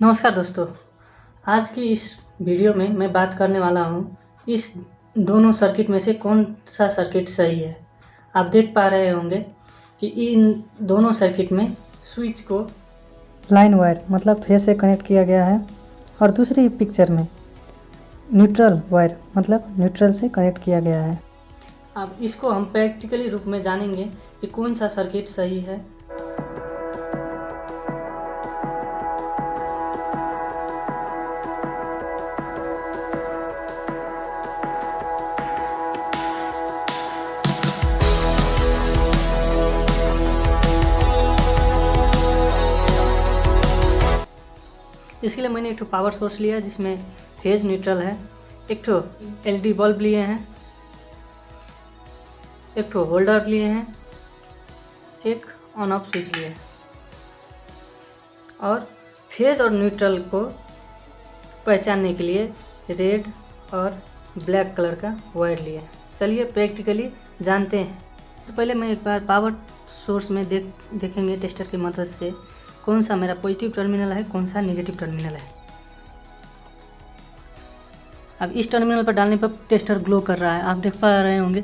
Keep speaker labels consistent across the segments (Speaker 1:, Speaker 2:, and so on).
Speaker 1: नमस्कार दोस्तों, आज की इस वीडियो में मैं बात करने वाला हूँ इस दोनों सर्किट में से कौन सा सर्किट सही है। आप देख पा रहे होंगे कि इन दोनों सर्किट में स्विच को
Speaker 2: लाइन वायर मतलब फेस से कनेक्ट किया गया है और दूसरी पिक्चर में न्यूट्रल वायर मतलब न्यूट्रल से कनेक्ट किया गया है।
Speaker 1: अब इसको हम प्रैक्टिकली रूप में जानेंगे कि कौन सा सर्किट सही है। इसके लिए मैंने एक ठो पावर सोर्स लिया जिसमें फेज न्यूट्रल है, एक ठो एलईडी बल्ब लिए हैं, एक ठो होल्डर लिए हैं, एक ऑन ऑफ स्विच लिए हैं और फेज और न्यूट्रल को पहचानने के लिए रेड और ब्लैक कलर का वायर लिए हैं। चलिए प्रैक्टिकली जानते हैं। तो पहले मैं एक बार पावर सोर्स में देखेंगे टेस्टर की मदद से कौन सा मेरा पॉजिटिव टर्मिनल है, कौन सा नेगेटिव टर्मिनल है। अब इस टर्मिनल पर डालने पर टेस्टर ग्लो कर रहा है, आप देख पा रहे होंगे।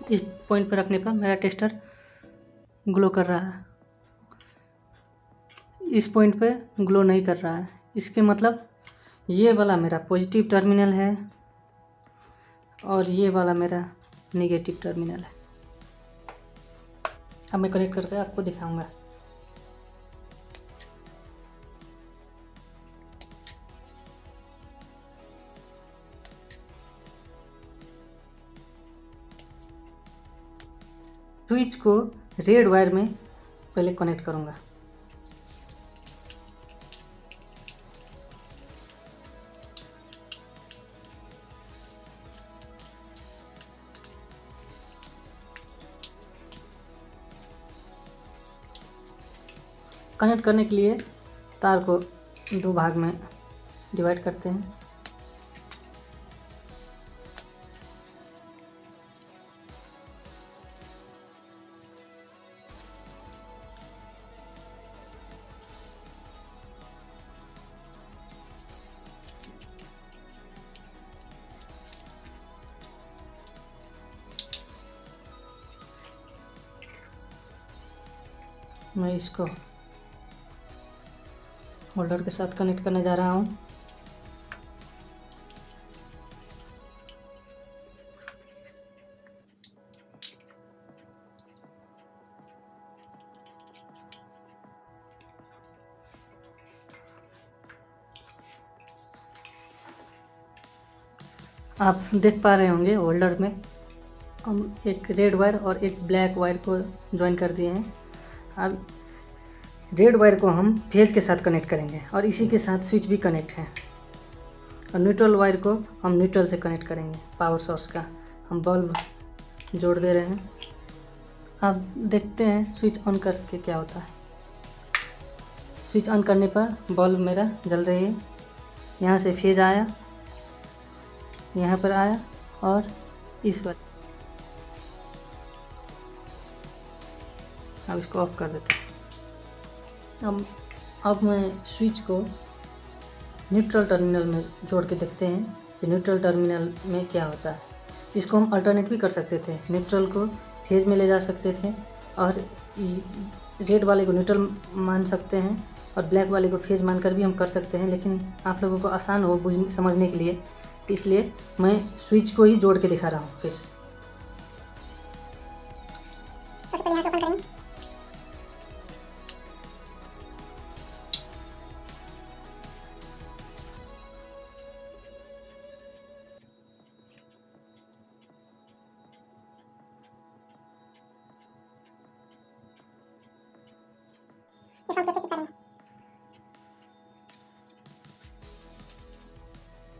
Speaker 1: इस पॉइंट पर रखने पर मेरा टेस्टर ग्लो कर रहा है, इस पॉइंट पे ग्लो नहीं कर रहा है। इसके मतलब ये वाला मेरा पॉजिटिव टर्मिनल है और ये वाला मेरा नेगेटिव टर्मिनल है। अब मैं कनेक्ट करके आपको दिखाऊंगा। स्विच को रेड वायर में पहले कनेक्ट करूंगा। कनेक्ट करने के लिए तार को दो भाग में डिवाइड करते हैं। मैं इसको होल्डर के साथ कनेक्ट करने जा रहा हूँ। आप देख पा रहे होंगे होल्डर में हम एक रेड वायर और एक ब्लैक वायर को ज्वाइन कर दिए हैं। अब रेड वायर को हम फेज के साथ कनेक्ट करेंगे और इसी के साथ स्विच भी कनेक्ट है और न्यूट्रल वायर को हम न्यूट्रल से कनेक्ट करेंगे। पावर सोर्स का हम बल्ब जोड़ दे रहे हैं। अब देखते हैं स्विच ऑन करके क्या होता है। स्विच ऑन करने पर बल्ब मेरा जल रही है। यहाँ से फेज आया, यहाँ पर आया और इस पर। अब इसको ऑफ कर देते हैं। अब मैं स्विच को न्यूट्रल टर्मिनल में जोड़ के देखते हैं कि न्यूट्रल टर्मिनल में क्या होता है। इसको हम अल्टरनेट भी कर सकते थे, न्यूट्रल को फेज में ले जा सकते थे और रेड वाले को न्यूट्रल मान सकते हैं और ब्लैक वाले को फेज मानकर भी हम कर सकते हैं, लेकिन आप लोगों को आसान हो समझने के लिए, इसलिए मैं स्विच को ही जोड़ के दिखा रहा हूँ। फिर से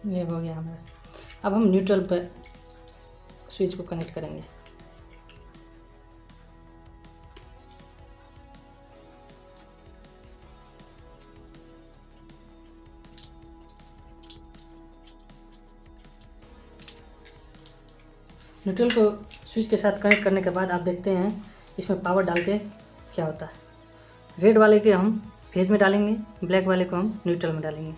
Speaker 1: ये हो गया हमारा। अब हम न्यूट्रल पर स्विच को कनेक्ट करेंगे। न्यूट्रल को स्विच के साथ कनेक्ट करने के बाद आप देखते हैं इसमें पावर डाल के क्या होता है। रेड वाले के हम फेज में डालेंगे, ब्लैक वाले को हम न्यूट्रल में डालेंगे।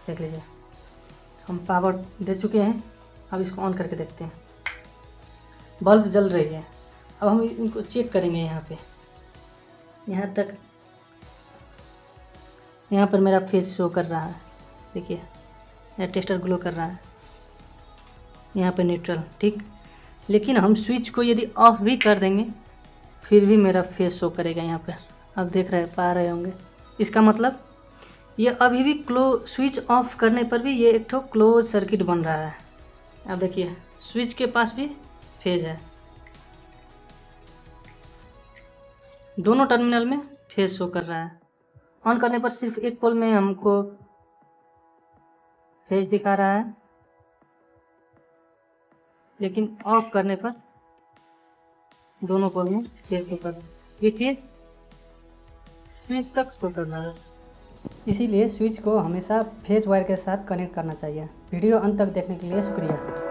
Speaker 1: देख लीजिए हम पावर दे चुके हैं। अब इसको ऑन करके देखते हैं, बल्ब जल रही है। अब हम इनको चेक करेंगे। यहाँ पे यहाँ तक, यहाँ पर मेरा फेस शो कर रहा है, देखिए यहाँ टेस्टर ग्लो कर रहा है, यहाँ पे न्यूट्रल, ठीक। लेकिन हम स्विच को यदि ऑफ भी कर देंगे फिर भी मेरा फेस शो करेगा यहाँ पे। आप देख रहे पा रहे होंगे, इसका मतलब ये अभी भी स्विच ऑफ करने पर भी ये एक ठो क्लोज सर्किट बन रहा है। अब देखिए स्विच के पास भी फेज है, दोनों टर्मिनल में फेज शो कर रहा है। ऑन करने पर सिर्फ एक पोल में हमको फेज दिखा रहा है, लेकिन ऑफ करने पर दोनों पोल में फेज शो कर रहा है। ये फेज स्विच तक शो कर रहा है।
Speaker 2: इसीलिए स्विच को हमेशा फेज वायर के साथ कनेक्ट करना चाहिए। वीडियो अंत तक देखने के लिए शुक्रिया।